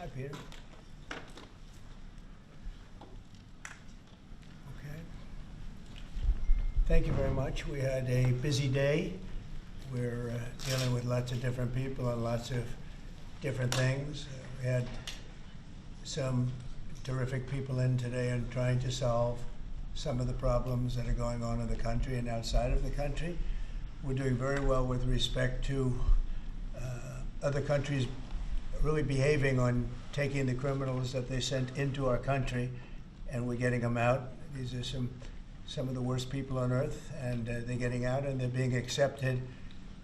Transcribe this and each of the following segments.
Hi, Peter. Okay. Thank you very much. We had a busy day. We're dealing with lots of different people and lots of different things. We had some terrific people in today and trying to solve some of the problems that are going on in the country and outside of the country. We're doing very well with respect to other countries really behaving on taking the criminals that they sent into our country, and we're getting them out. These are some of the worst people on earth, and they're getting out and they're being accepted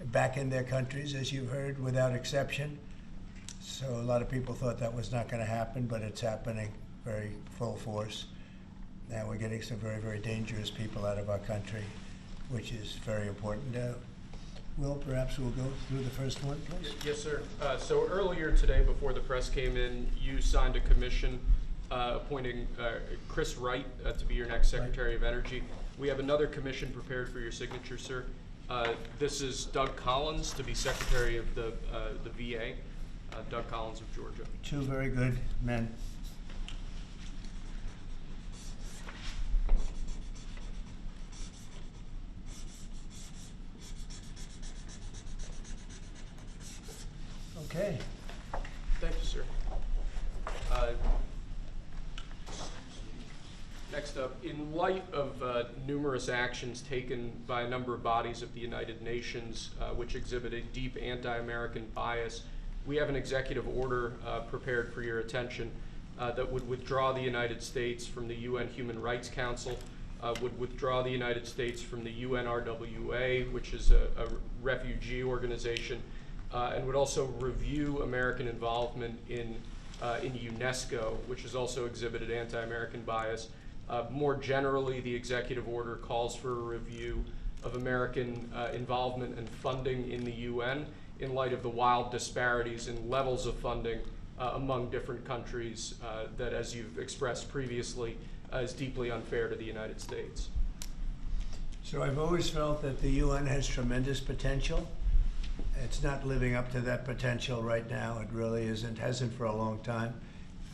back in their countries, as you've heard, without exception. So a lot of people thought that was not going to happen, but it's happening very full force. And we're getting some very, very dangerous people out of our country, which is very important. Will, perhaps we'll go through the first one, please. Yes, sir. So earlier today, before the press came in, you signed a commission appointing Chris Wright to be your next Secretary of Energy. We have another commission prepared for your signature, sir. This is Doug Collins to be Secretary of the VA, Doug Collins of Georgia. Two very good men. Okay. Thank you, sir. Next up, in light of numerous actions taken by a number of bodies of the United Nations which exhibit a deep anti-American bias, we have an executive order prepared for your attention that would withdraw the United States from the UN Human Rights Council, would withdraw the United States from the UNRWA, which is a refugee organization, and would also review American involvement in UNESCO, which has also exhibited anti-American bias. More generally, the executive order calls for a review of American involvement and funding in the UN in light of the wild disparities in levels of funding among different countries that, as you've expressed previously, is deeply unfair to the United States. So I've always felt that the UN has tremendous potential. It's not living up to that potential right now. It really isn't, hasn't for a long time.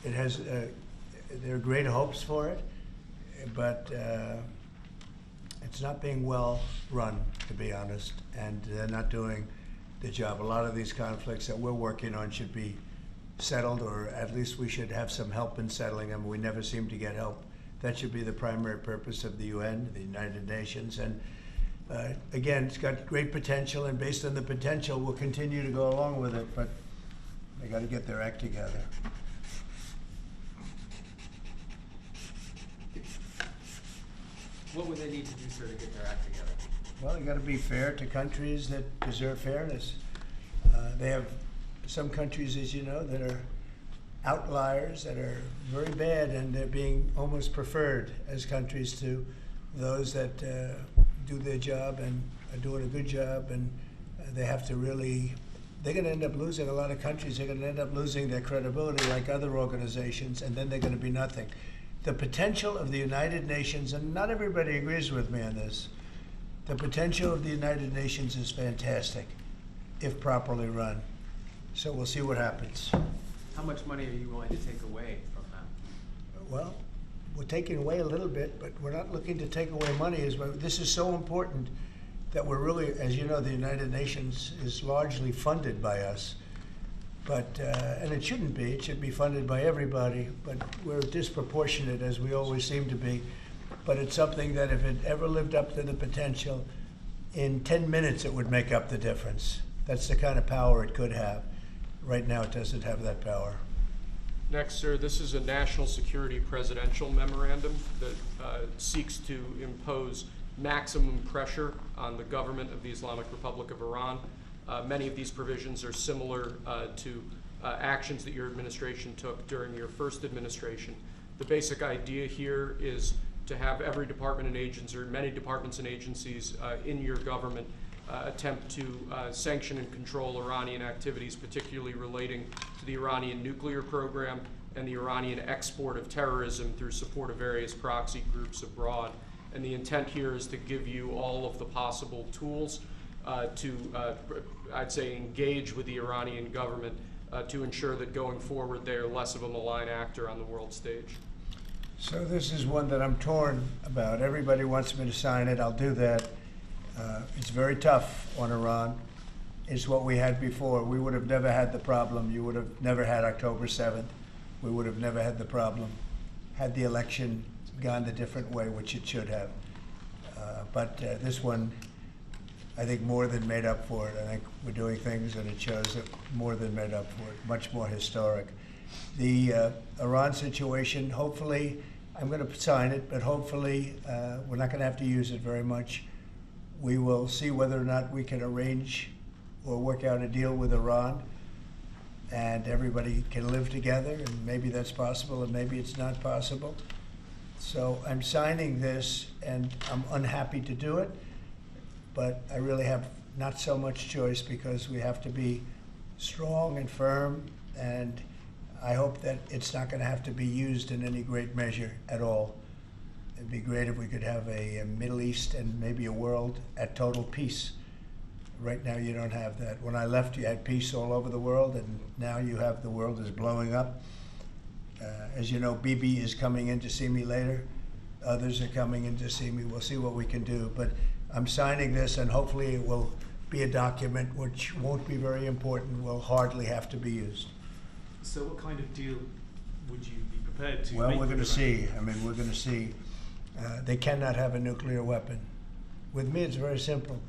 It has, there are great hopes for it, but it's not being well run, to be honest, and they're not doing the job. A lot of these conflicts that we're working on should be settled, or at least we should have some help in settling them. We never seem to get help. That should be the primary purpose of the UN, the United Nations. And again, it's got great potential, and based on the potential, we'll continue to go along with it, but they got to get their act together. What would they need to do, sir, to get their act together? Well, you got to be fair to countries that deserve fairness. They have some countries, as you know, that are outliers, that are very bad, and they're being almost preferred as countries to those that do their job and are doing a good job, and they have to really, they're going to end up losing, a lot of countries, they're going to end up losing their credibility like other organizations, and then they're going to be nothing. The potential of the United Nations, and not everybody agrees with me on this, the potential of the United Nations is fantastic if properly run. So we'll see what happens. How much money are you willing to take away from that? Well, we're taking away a little bit, but we're not looking to take away money. This is so important that we're really, as you know, the United Nations is largely funded by us. But, and it shouldn't be, it should be funded by everybody, but we're disproportionate, as we always seem to be. But it's something that if it ever lived up to the potential, in 10 minutes it would make up the difference. That's the kind of power it could have. Right now it doesn't have that power. Next, sir, this is a national security presidential memorandum that seeks to impose maximum pressure on the government of the Islamic Republic of Iran. Many of these provisions are similar to actions that your administration took during your first administration. The basic idea here is to have every department and agency, or many departments and agencies in your government attempt to sanction and control Iranian activities, particularly relating to the Iranian nuclear program and the Iranian export of terrorism through support of various proxy groups abroad. And the intent here is to give you all of the possible tools to, I'd say, engage with the Iranian government to ensure that going forward they are less of a malign actor on the world stage? So this is one that I'm torn about. Everybody wants me to sign it. I'll do that. It's very tough on Iran. It's what we had before. We would have never had the problem. You would have never had October 7th. We would have never had the problem had the election gone a different way, which it should have. But this one, I think, more than made up for it. I think we're doing things, and it shows that more than made up for it, much more historic. The Iran situation, hopefully, I'm going to sign it, but hopefully we're not going to have to use it very much. We will see whether or not we can arrange or work out a deal with Iran, and everybody can live together, and maybe that's possible, and maybe it's not possible. So I'm signing this, and I'm unhappy to do it, but I really have not so much choice because we have to be strong and firm, and I hope that it's not going to have to be used in any great measure at all. It'd be great if we could have a Middle East and maybe a world at total peace. Right now you don't have that. When I left, you had peace all over the world, and now you have the world is blowing up. As you know, Bibi is coming in to see me later. Others are coming in to see me. We'll see what we can do. But I'm signing this, and hopefully it will be a document which won't be very important, will hardly have to be used. So what kind of deal would you be prepared to Well, make we're going to with Iran? see. I mean, we're going to see. They cannot have a nuclear weapon. With me, it's very simple.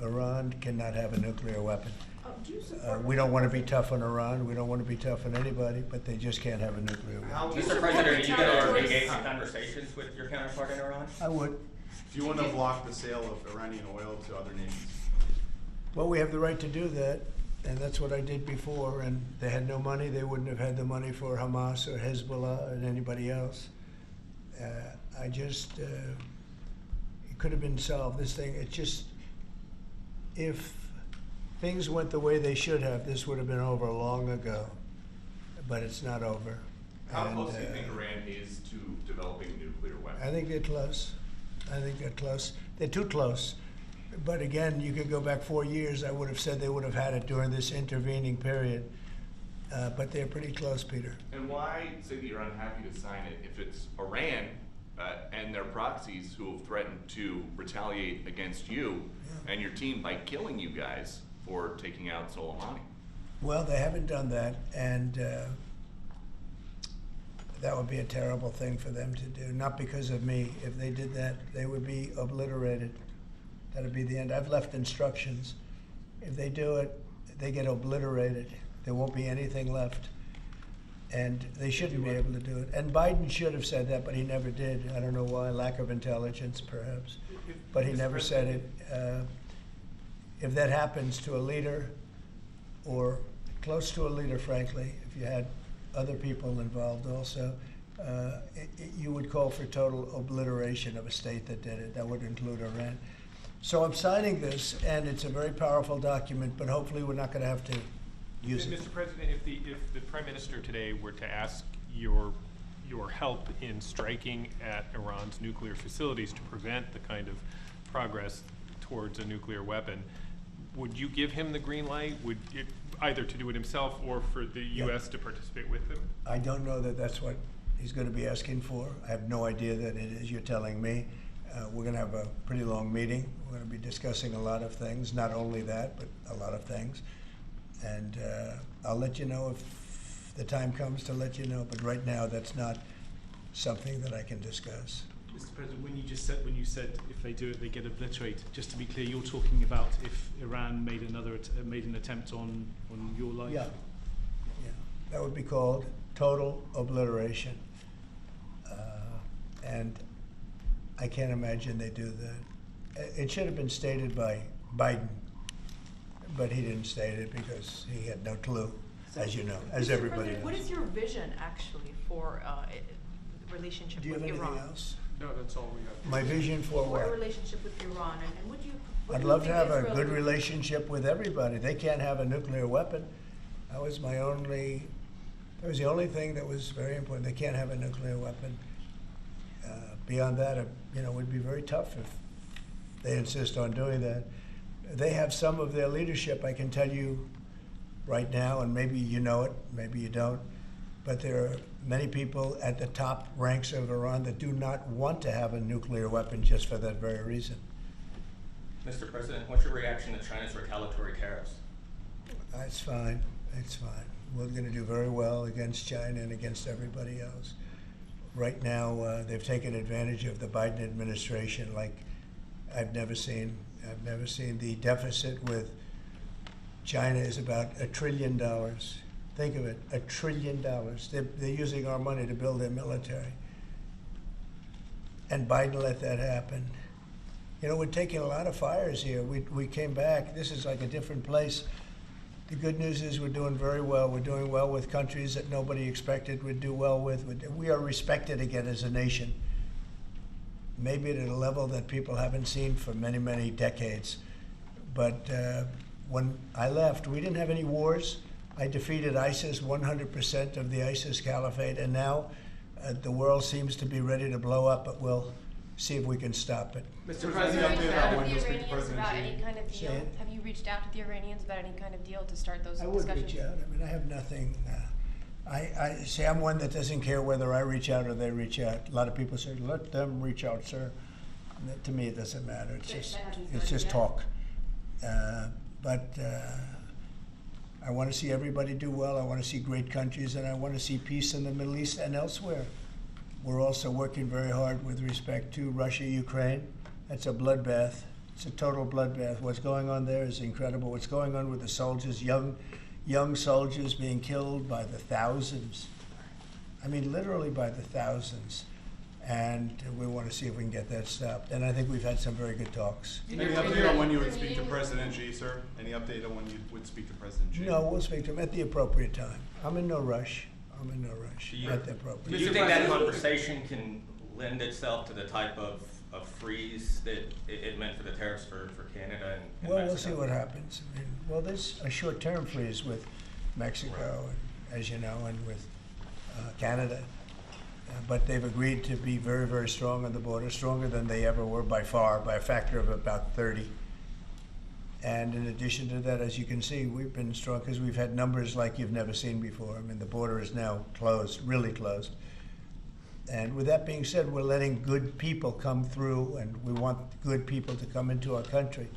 Iran cannot have a nuclear weapon. We don't want to be tough on Iran. We don't want to be tough on anybody, but they just can't have a nuclear weapon. Mr. President, are you going to engage in conversations with your counterpart in Iran? I would. Do you want to block the sale of Iranian oil to other nations? Well, we have the right to do that, and that's what I did before, and they had no money. They wouldn't have had the money for Hamas or Hezbollah and anybody else. It could have been solved. This thing, it just, if things went the way they should have, this would have been over long ago, but it's not over. How close do you think Iran is to developing a nuclear weapon? I think they're close. I think they're close. They're too close. But again, you could go back 4 years. I would have said they would have had it during this intervening period. But they're pretty close, Peter. And why say that you're unhappy to sign it if it's Iran and their proxies who have threatened to retaliate against you and your team by killing you guys for taking out Soleimani? Well, they haven't done that, and that would be a terrible thing for them to do. Not because of me. If they did that, they would be obliterated. That would be the end. I've left instructions. If they do it, they get obliterated. There won't be anything left. And they shouldn't be able to do it. And Biden should have said that, but he never did. I don't know why. Lack of intelligence, perhaps. But he never said it. If that happens to a leader, or close to a leader, frankly, if you had other people involved also, you would call for total obliteration of a state that did it. That would include Iran. So I'm signing this, and it's a very powerful document, but hopefully we're not going to have to use it. Mr. President, if the Prime Minister today were to ask your help in striking at Iran's nuclear facilities to prevent the kind of progress towards a nuclear weapon, would you give him the green light? Would it, either to do it himself or for the U.S. to participate with him? I don't know that that's what he's going to be asking for. I have no idea that it is. You're telling me. We're going to have a pretty long meeting. We're going to be discussing a lot of things, not only that, but a lot of things. And I'll let you know if the time comes to let you know. But right now, that's not something that I can discuss. Mr. President, when you said if they do it, they get obliterated. Just to be clear, you're talking about if Iran made an attempt on your life. Yeah, that would be called total obliteration. And I can't imagine they do that. It should have been stated by Biden, but he didn't state it because he had no clue, as you know, as everybody knows. What is your vision actually for the relationship Do you with have anything Iran? else? No, that's all we have. My vision for For a what? relationship with Iran, and would you? what I'd do you love to think have a Israel good would- relationship with everybody. They can't have a nuclear weapon. That was the only thing that was very important. They can't have a nuclear weapon. Beyond that, it would be very tough if they insist on doing that. They have some of their leadership, I can tell you, right now, and maybe you know it, maybe you don't, but there are many people at the top ranks of Iran that do not want to have a nuclear weapon just for that very reason. Mr. President, what's your reaction to China's retaliatory tariffs? It's fine, it's fine. We're going to do very well against China and against everybody else. Right now, they've taken advantage of the Biden administration like I've never seen. I've never seen. The deficit with China is about $1 trillion. Think of it, $1 trillion. They're using our money to build their military. And Biden let that happen. You know, we're taking a lot of fires here. We came back. This is like a different place. The good news is we're doing very well. We're doing well with countries that nobody expected we'd do well with. We are respected again as a nation. Maybe at a level that people haven't seen for many, many decades. But when I left, we didn't have any wars. I defeated ISIS, 100% of the ISIS caliphate, and now the world seems to be ready to blow up, but we'll see if we can stop it. Mr. President, President, update Have about you when you'll speak to reached out President about Xi. any kind of Say deal? it. Have you reached out to the Iranians about any kind of deal to start those I would discussions? reach out. I mean, I have nothing. I say I'm one that doesn't care whether I reach out or they reach out. A lot of people say, let them reach out, sir. And that, to me, it doesn't matter. It's just talk. But I want to see everybody do well. I want to see great countries, and I want to see peace in the Middle East and elsewhere. We're also working very hard with respect to Russia, Ukraine. That's a bloodbath. It's a total bloodbath. What's going on there is incredible. What's going on with the soldiers, young soldiers being killed by the thousands. I mean, literally by the thousands. And we want to see if we can get that stopped. And I think we've had some very good talks. Any update on when you would speak to President Xi, sir? Any update on when you would speak to President Xi? No, we'll speak to him at the appropriate time. I'm in no rush. I'm in no rush. Do you- At the appropriate Do time. you think that conversation can lend itself to the type of freeze that it meant for the tariffs for Canada and Well, Mexico? we'll see what happens. I mean, well, there's a short-term freeze with Mexico, and, as you know, and with Canada. But they've agreed to be very, very strong on the border, stronger than they ever were by far, by a factor of about 30. And in addition to that, as you can see, we've been strong because we've had numbers like you've never seen before. I mean, the border is now closed, really closed. And with that being said, we're letting good people come through, and we want good people to come into our country.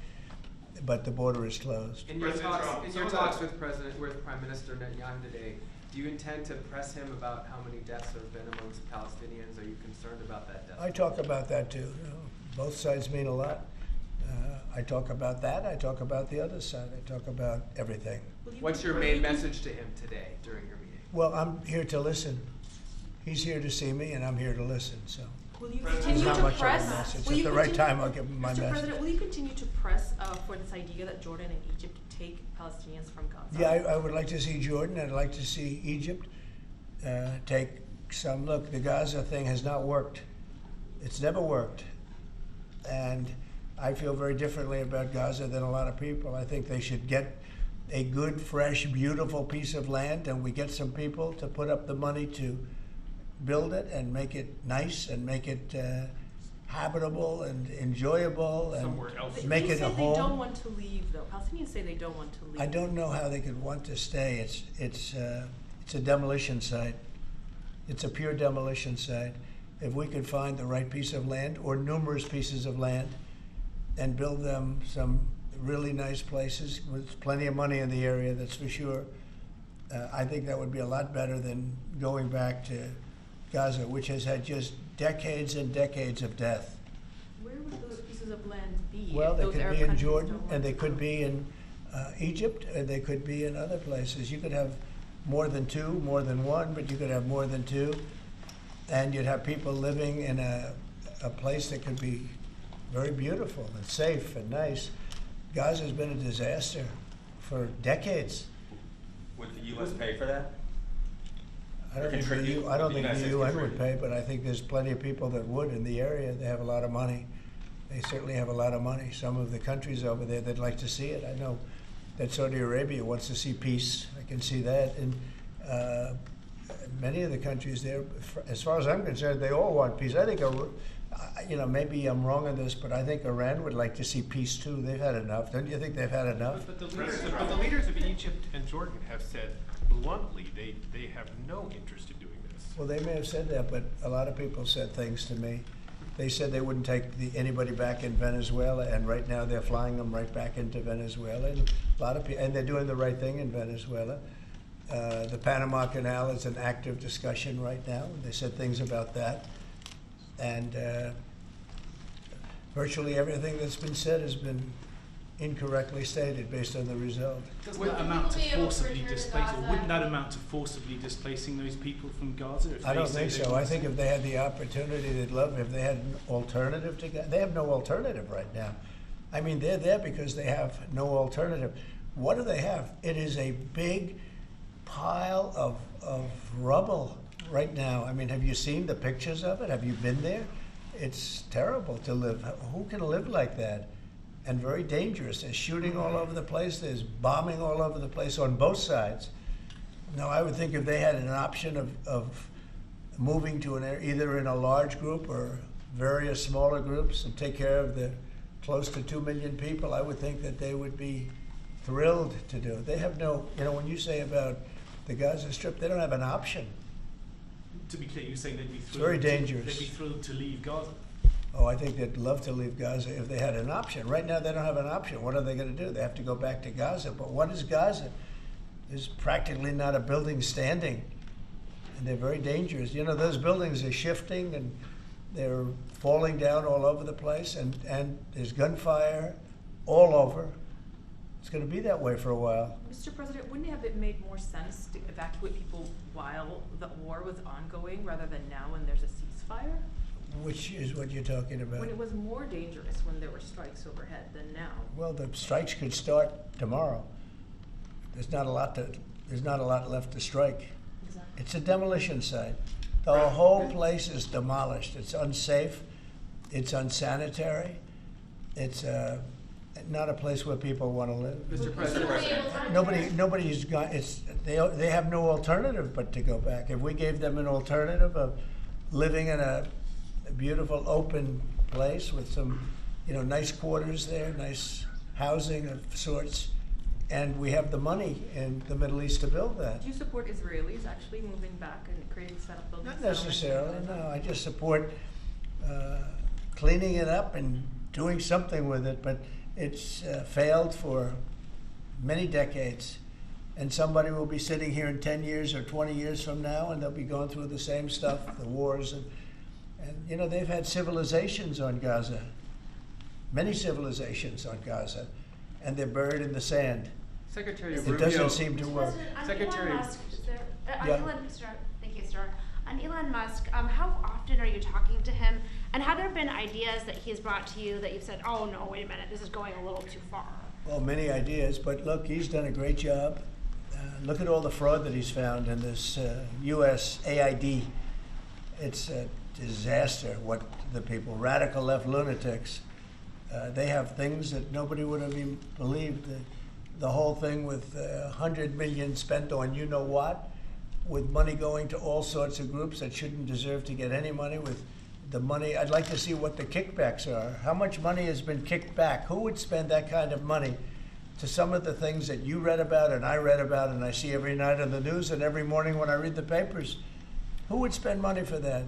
But the border is closed. in your President Trump, talks with Prime Minister Netanyahu today, do you intend to press him about how many deaths there have been amongst Palestinians? Are you concerned about that death? I talk about that too. You know, both sides mean a lot. I talk about that. I talk about the other side. I talk about everything. What's your main message to him today during your meeting? Well, I'm here to listen. He's here to see me, and I'm here to listen. So Will you President, continue not to much of a press? message. will At you the right continue- time, I'll give him my Mr. message. President, will you continue to press for this idea that Jordan and Egypt take Palestinians from Gaza? Yeah, I would like to see Jordan. I'd like to see Egypt take some. Look, the Gaza thing has not worked. It's never worked. And I feel very differently about Gaza than a lot of people. I think they should get a good, fresh, beautiful piece of land, and we get some people to put up the money to build it and make it nice and make it habitable and enjoyable and Somewhere else. make They it say a they home. don't want to leave, though. Palestinians say they don't want to leave. I don't know how they could want to stay. It's a demolition site. It's a pure demolition site. If we could find the right piece of land or numerous pieces of land and build them some really nice places with plenty of money in the area, that's for sure, I think that would be a lot better than going back to Gaza, which has had just decades and decades of death. Where would those pieces of land be? Well, if they those could Arab be in countries Jordan, don't want and they to? could be in Egypt, and they could be in other places. You could have more than two, more than one, but you could have more than two. And you'd have people living in a place that could be very beautiful and safe and nice. Gaza's been a disaster for decades. Would the U.S. pay for that? I don't think Contribute? I don't Would the think the United States UN would contribute? pay, but I think there's plenty of people that would in the area. They have a lot of money. They certainly have a lot of money. Some of the countries over there, they'd like to see it. I know that Saudi Arabia wants to see peace. I can see that. And many of the countries there, as far as I'm concerned, they all want peace. I think, maybe I'm wrong on this, but I think Iran would like to see peace too. They've had enough. Don't you think they've had enough? But the leaders of Egypt and Jordan have said bluntly they have no interest in doing this. Well, they may have said that, but a lot of people said things to me. They said they wouldn't take anybody back in Venezuela, and right now they're flying them right back into Venezuela. And a lot of people, and they're doing the right thing in Venezuela. The Panama Canal is an active discussion right now. They said things about that, and virtually everything that's been said has been incorrectly stated based on the result. Doesn't that amount to forcibly displace, or wouldn't that amount to forcibly displacing those people from Gaza? If I don't they think say so. they I think want if they had the opportunity, they'd love it. If they had an alternative to Gaza, they have no alternative right now. I mean, they're there because they have no alternative. What do they have? It is a big pile of rubble right now. I mean, have you seen the pictures of it? Have you been there? It's terrible to live. Who can live like that? And very dangerous. There's shooting all over the place. There's bombing all over the place on both sides. Now, I would think if they had an option of moving to an area, either in a large group or various smaller groups, and take care of the close to 2 million people, I would think that they would be thrilled to do it. They have no, when you say about the Gaza Strip, they don't have an option. to be clear, you're saying they'd be thrilled. Very dangerous. They'd be thrilled to leave Gaza. Oh, I think they'd love to leave Gaza if they had an option. Right now, they don't have an option. What are they going to do? They have to go back to Gaza. But what is Gaza? There's practically not a building standing, and they're very dangerous. You know, those buildings are shifting and they're falling down all over the place, and there's gunfire all over. It's going to be that way for a while. Mr. President, wouldn't it have made more sense to evacuate people while the war was ongoing rather than now when there's a ceasefire? Which is what you're talking about. When it was more dangerous when there were strikes overhead than now. Well, the strikes could start tomorrow. There's not a lot left to strike. Exactly. It's a demolition site. The whole place is demolished. It's unsafe. It's unsanitary. It's not a place where people want to live. Mr. President. Nobody's got. They have no alternative but to go back. If we gave them an alternative of living in a beautiful open place with some, nice quarters there, nice housing of sorts, and we have the money in the Middle East to build that. Do you support Israelis actually moving back and creating buildings? Not necessarily, no. I just support cleaning it up and doing something with it, but it's failed for many decades. And somebody will be sitting here in 10 years or 20 years from now, and they'll be going through the same stuff, the wars. And they've had civilizations on Gaza, many civilizations on Gaza, and they're buried in the sand. Secretary It Rubio. doesn't seem to work. Secretary. Elon Musk, Yeah. thank you, sir. On Elon Musk, how often are you talking to him? And have there been ideas that he's brought to you that you've said, oh no, wait a minute, this is going a little too far? Well, many ideas, but look, he's done a great job. Look at all the fraud that he's found in this U.S. AID. It's a disaster what the people, radical left lunatics, they have things that nobody would have even believed. The whole thing with $100 million spent on you-know-what, with money going to all sorts of groups that shouldn't deserve to get any money, with the money. I'd like to see what the kickbacks are. How much money has been kicked back? Who would spend that kind of money to some of the things that you read about and I read about and I see every night on the news and every morning when I read the papers? Who would spend money for that?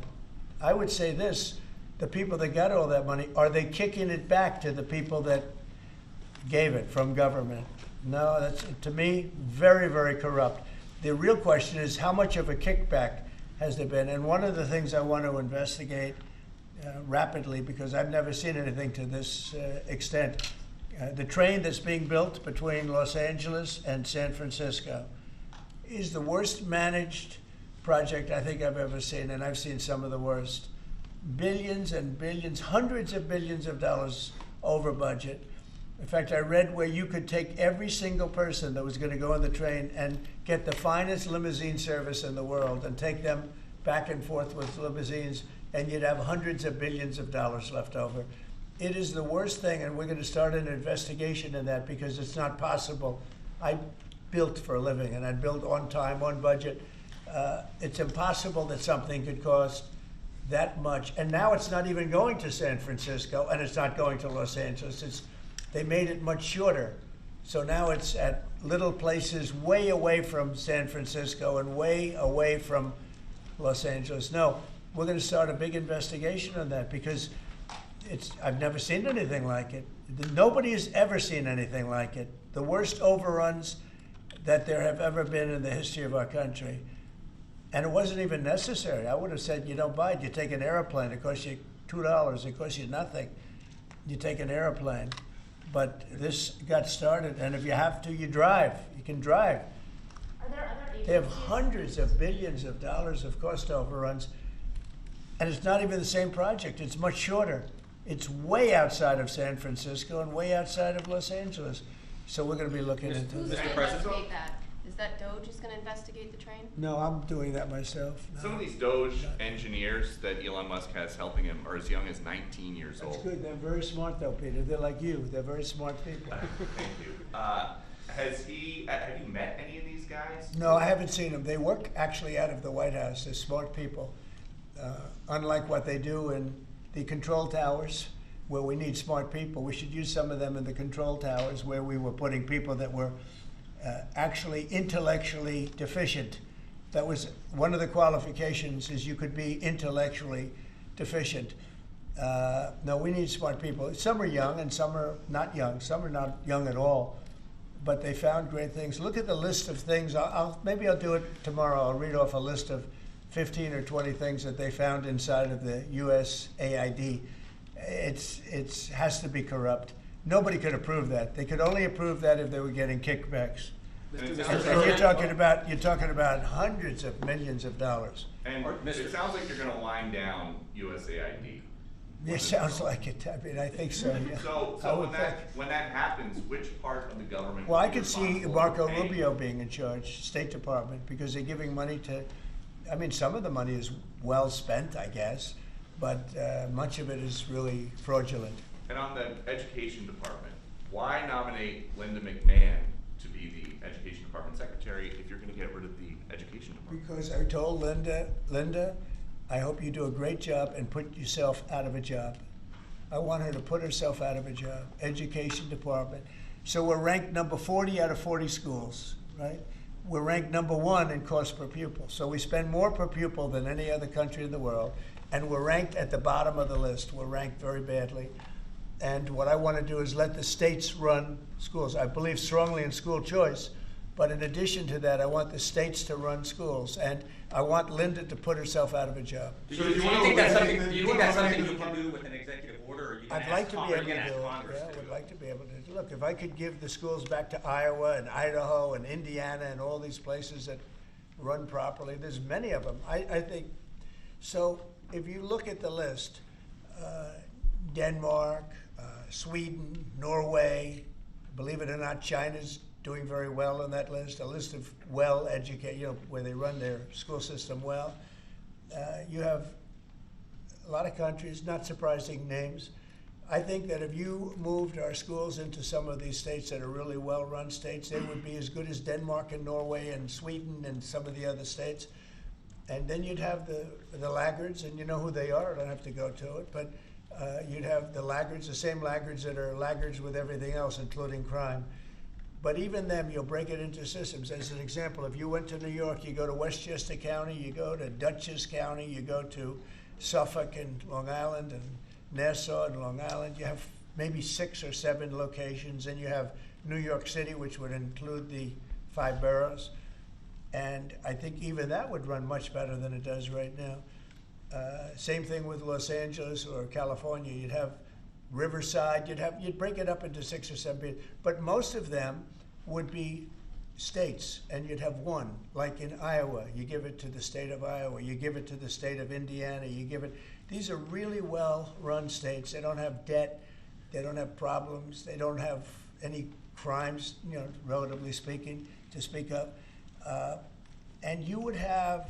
I would say this, the people that got all that money, are they kicking it back to the people that gave it from government? No, that's, to me, very, very corrupt. The real question is how much of a kickback has there been? And one of the things I want to investigate rapidly, because I've never seen anything to this extent, the train that's being built between Los Angeles and San Francisco is the worst managed project I think I've ever seen, and I've seen some of the worst. Billions and billions, hundreds of billions of dollars over budget. In fact, I read where you could take every single person that was going to go on the train and get the finest limousine service in the world and take them back and forth with limousines, and you'd have hundreds of billions of dollars left over. It is the worst thing, and we're going to start an investigation in that because it's not possible. I built for a living, and I built on time, on budget. It's impossible that something could cost that much. And now it's not even going to San Francisco, and it's not going to Los Angeles. They made it much shorter. So now it's at little places way away from San Francisco and way away from Los Angeles. No, we're going to start a big investigation on that because I've never seen anything like it. Nobody has ever seen anything like it. The worst overruns that there have ever been in the history of our country. And it wasn't even necessary. I would have said, you don't buy it. You take an airplane. It costs you $2. It costs you nothing. You take an airplane. But this got started, and if you have to, you drive. You can drive. Are there other agencies? They have hundreds of billions of dollars of cost overruns, and it's not even the same project. It's much shorter. It's way outside of San Francisco and way outside of Los Angeles. So we're going to be looking into Who's this. going to investigate that? Is that DOJ just going to investigate the train? No, I'm doing that myself. No. Some of these Doge engineers that Elon Musk has helping him are as young as 19 years That's old. good. They're very smart, though, Peter. They're like you. They're very smart people. Thank you. Have you met any of these guys? No, I haven't seen them. They work actually out of the White House. They're smart people. Unlike what they do in the control towers, where we need smart people, we should use some of them in the control towers where we were putting people that were actually intellectually deficient. That was one of the qualifications, is you could be intellectually deficient. No, we need smart people. Some are young and some are not young. Some are not young at all. But they found great things. Look at the list of things. Maybe I'll do it tomorrow. I'll read off a list of 15 or 20 things that they found inside of the USAID. It has to be corrupt. Nobody could approve that. They could only approve that if they were getting kickbacks. And you're talking about hundreds of millions of dollars. And it sounds like you're going to wind down USAID. It sounds like it. I mean, I think so. Yeah. So when that happens, which part of the government? Well, I will be could see responsible Marco for paying? Rubio being in charge, State Department, because they're giving money to. I mean, some of the money is well spent, I guess, but much of it is really fraudulent. And on the education department, why nominate Linda McMahon to be the education department secretary if you're going to get rid of the education department? Because I told Linda, I hope you do a great job and put yourself out of a job. I want her to put herself out of a job. Education department. So we're ranked number 40 out of 40 schools, right? We're ranked number 1 in cost per pupil. So we spend more per pupil than any other country in the world. And we're ranked at the bottom of the list. We're ranked very badly. And what I want to do is let the states run schools. I believe strongly in school choice. But in addition to that, I want the states to run schools. And I want Linda to put herself out of a job. Do you think that's something you can do with an executive order? Or you I'd like to be able to do it. Yeah, I would like to be able to do it. Look, if I could give the schools back to Iowa and Idaho and Indiana and all these places that run properly, there's many of them. I think, so if you look at the list, Denmark, Sweden, Norway, believe it or not, China's doing very well on that list, a list of well-educated, where they run their school system well. You have a lot of countries, not surprising names. I think that if you moved our schools into some of these states that are really well-run states, they would be as good as Denmark and Norway and Sweden and some of the other states. And then you'd have the laggards, and you know who they are. I don't have to go to it, but you'd have the laggards, the same laggards that are laggards with everything else, including crime. But even them, you'll break it into systems. As an example, if you went to New York, you go to Westchester County, you go to Dutchess County, you go to Suffolk and Long Island and Nassau and Long Island. You have maybe 6 or 7 locations, and you have New York City, which would include the 5 boroughs. And I think even that would run much better than it does right now. Same thing with Los Angeles or California. You'd have Riverside. You'd break it up into 6 or 7, but most of them would be states, and you'd have one. Like in Iowa, you give it to the state of Iowa. You give it to the state of Indiana. You give it. These are really well-run states. They don't have debt. They don't have problems. They don't have any crimes, relatively speaking, to speak of. And you would have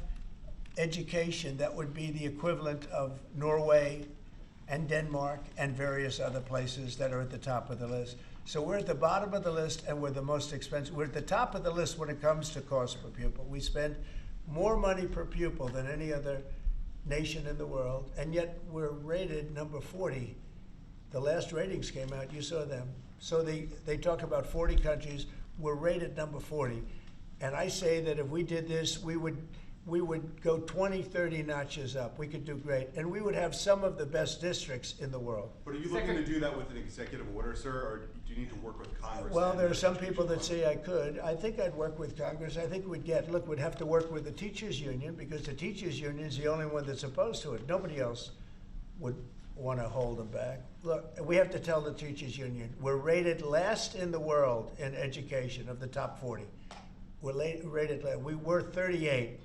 education that would be the equivalent of Norway and Denmark and various other places that are at the top of the list. So we're at the bottom of the list, and we're the most expensive. We're at the top of the list when it comes to cost per pupil. We spend more money per pupil than any other nation in the world, and yet we're rated number 40. The last ratings came out, you saw them. So they talk about 40 countries, we're rated number 40. And I say that if we did this, we would go 20, 30 notches up. We could do great. And we would have some of the best districts in the world. But are you looking to do that with an executive order, sir, or do you need to work with Congress? Well, and there are the some people that education say I could. I think I'd work with Congress. I think we'd have to work with the teachers union, because the teachers union is the only one that's opposed to it. Nobody else would want to hold them back. Look, we have to tell the teachers union, we're rated last in the world in education of the top 40. We're rated last. We were 38.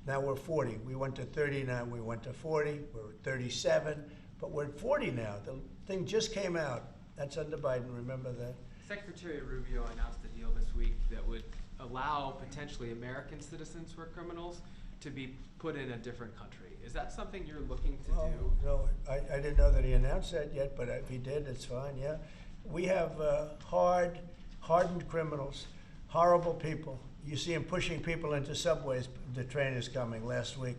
Now we're 40. We went to 39. We went to 40. We're 37. But we're at 40 now. The thing just came out. That's under Biden. Remember that. Secretary Rubio announced a deal this week that would allow potentially American citizens who are criminals to be put in a different country. Is that something you're looking to do? No, I didn't know that he announced that yet, but if he did, it's fine, yeah. We have hardened criminals, horrible people. You see them pushing people into subways. The train is coming. Last week,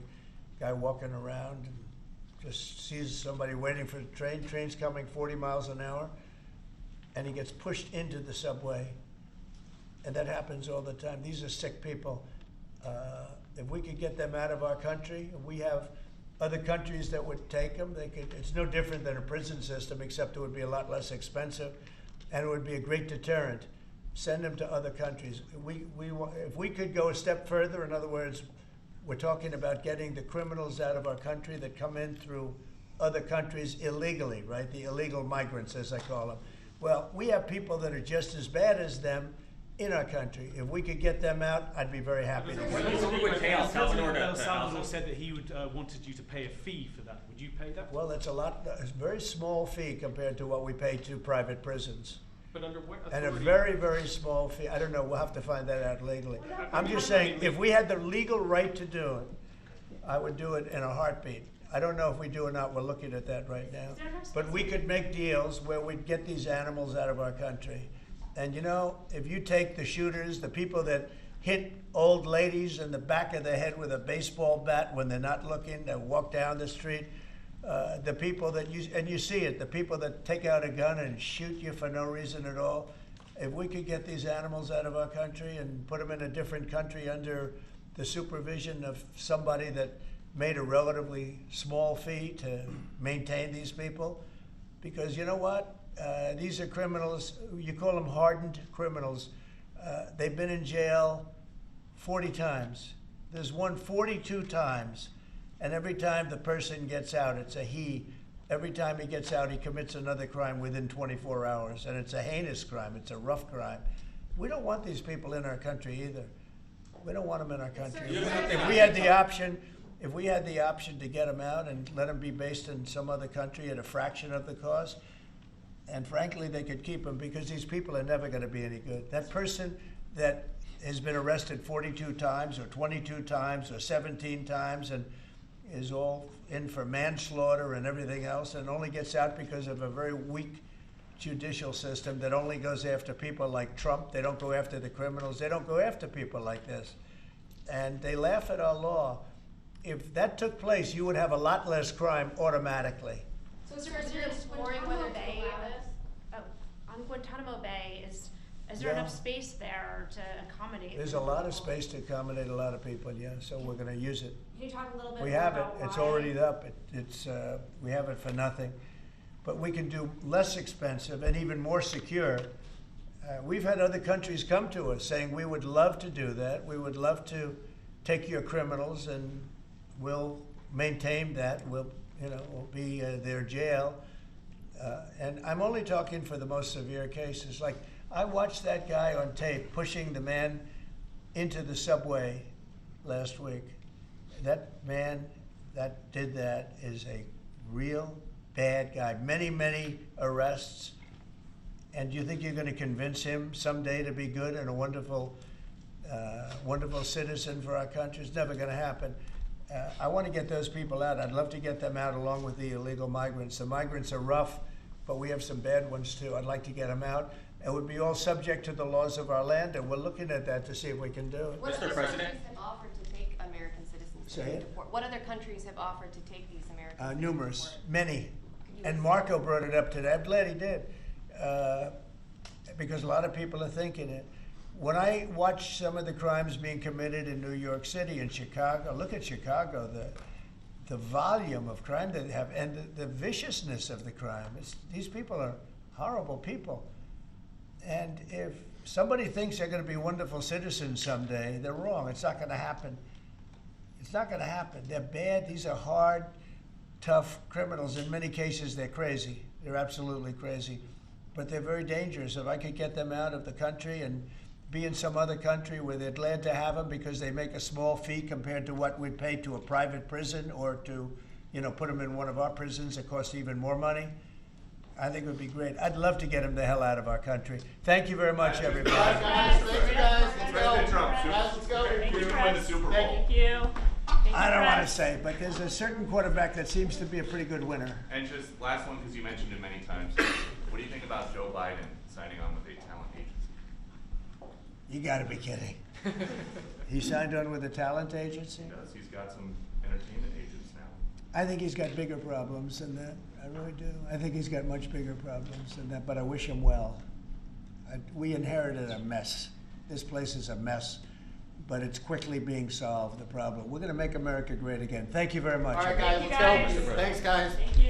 guy walking around and just sees somebody waiting for the train. Train's coming 40 miles an hour, and he gets pushed into the subway. And that happens all the time. These are sick people. If we could get them out of our country, we have other countries that would take them. It's no different than a prison system, except it would be a lot less expensive, and it would be a great deterrent. Send them to other countries. If we could go a step further, in other words, we're talking about getting the criminals out of our country that come in through other countries illegally, right? The illegal migrants, as I call them. Well, we have people that are just as bad as them in our country. If we could get them out, I'd be very happy. El Salvador said that he would wanted you to pay a fee for that. Would you pay that? Well, it's a very small fee compared to what we pay to private prisons. But under what And a authority? very, very small fee. I don't know, we'll have to find that out legally. I'm just saying, if we had the legal right to do it, I would do it in a heartbeat. I don't know if we do or not, we're looking at that right now. But we could make deals where we'd get these animals out of our country. And you know, if you take the shooters, the people that hit old ladies in the back of the head with a baseball bat when they're not looking, that walk down the street, the people that you see it, the people that take out a gun and shoot you for no reason at all. If we could get these animals out of our country and put them in a different country under the supervision of somebody that made a relatively small fee to maintain these people, because you know what? These are criminals, you call them hardened criminals. They've been in jail 40 times. There's one 42 times, and every time the person gets out, it's a he. Every time he gets out, he commits another crime within 24 hours, and it's a heinous crime, it's a rough crime. We don't want these people in our country either. We don't want them in our country. If we had the option to get them out and let them be based in some other country at a fraction of the cost, and frankly, they could keep them, because these people are never going to be any good. That person that has been arrested 42 times or 22 times or 17 times and is all in for manslaughter and everything else and only gets out because of a very weak judicial system that only goes after people like Trump. They don't go after the criminals. They don't go after people like this. And they laugh at our law. If that took place, you would have a lot less crime automatically. So, Mr. President, exploring whether to allow this? On Guantanamo Bay, is there enough space there to accommodate? There's a lot of space to accommodate a lot of people, yeah, so we're going to use it. Can you talk a little bit We more have it, about it's why? already up, we have it for nothing. But we can do less expensive and even more secure. We've had other countries come to us saying, we would love to do that. We would love to take your criminals and we'll maintain that. We'll be their jail. And I'm only talking for the most severe cases. Like, I watched that guy on tape pushing the man into the subway last week. That man that did that is a real bad guy. Many, many arrests. And do you think you're going to convince him someday to be good and a wonderful, wonderful citizen for our country? It's never going to happen. I want to get those people out. I'd love to get them out along with the illegal migrants. The migrants are rough, but we have some bad ones too. I'd like to get them out. It would be all subject to the laws of our land, and we're looking at that to see if we can do it. What Mr. President? countries have offered to take Say it. What other countries have offered to take these Americans? Numerous, many. Could you And list Marco brought it up today. I'm glad he did. Because a lot of people are thinking it. When I watch some of the crimes being committed in New York City and Chicago, look at Chicago, the volume of crime that they have and the viciousness of the crime. These people are horrible people. And if somebody thinks they're going to be wonderful citizens someday, they're wrong. It's not going to happen. It's not going to happen. They're bad. These are hard, tough criminals. In many cases, they're crazy. They're absolutely crazy. But they're very dangerous. If I could get them out of the country and be in some other country where they're glad to have them because they make a small fee compared to what we'd pay to a private prison or to, put them in one of our prisons that costs even more money, I think it would be great. I'd love to get them the hell out of our country. Thank you very much, everybody. President Trump, let's go. We would win the Super Bowl. Thank you. I don't want to say, but there's a certain quarterback that seems to be a pretty good winner. And just last one, because you mentioned it many times. What do you think about Joe Biden signing on with a talent agency? You got to be kidding. He signed on with a talent agency? He does. He's got some entertainment agents now. I think he's got bigger problems than that. I really do. I think he's got much bigger problems than that, but I wish him well. We inherited a mess. This place is a mess, but it's quickly being solved, the problem. We're going to make America great again. Thank you very much. All right, guys, let's go. Thanks, guys. Thank you.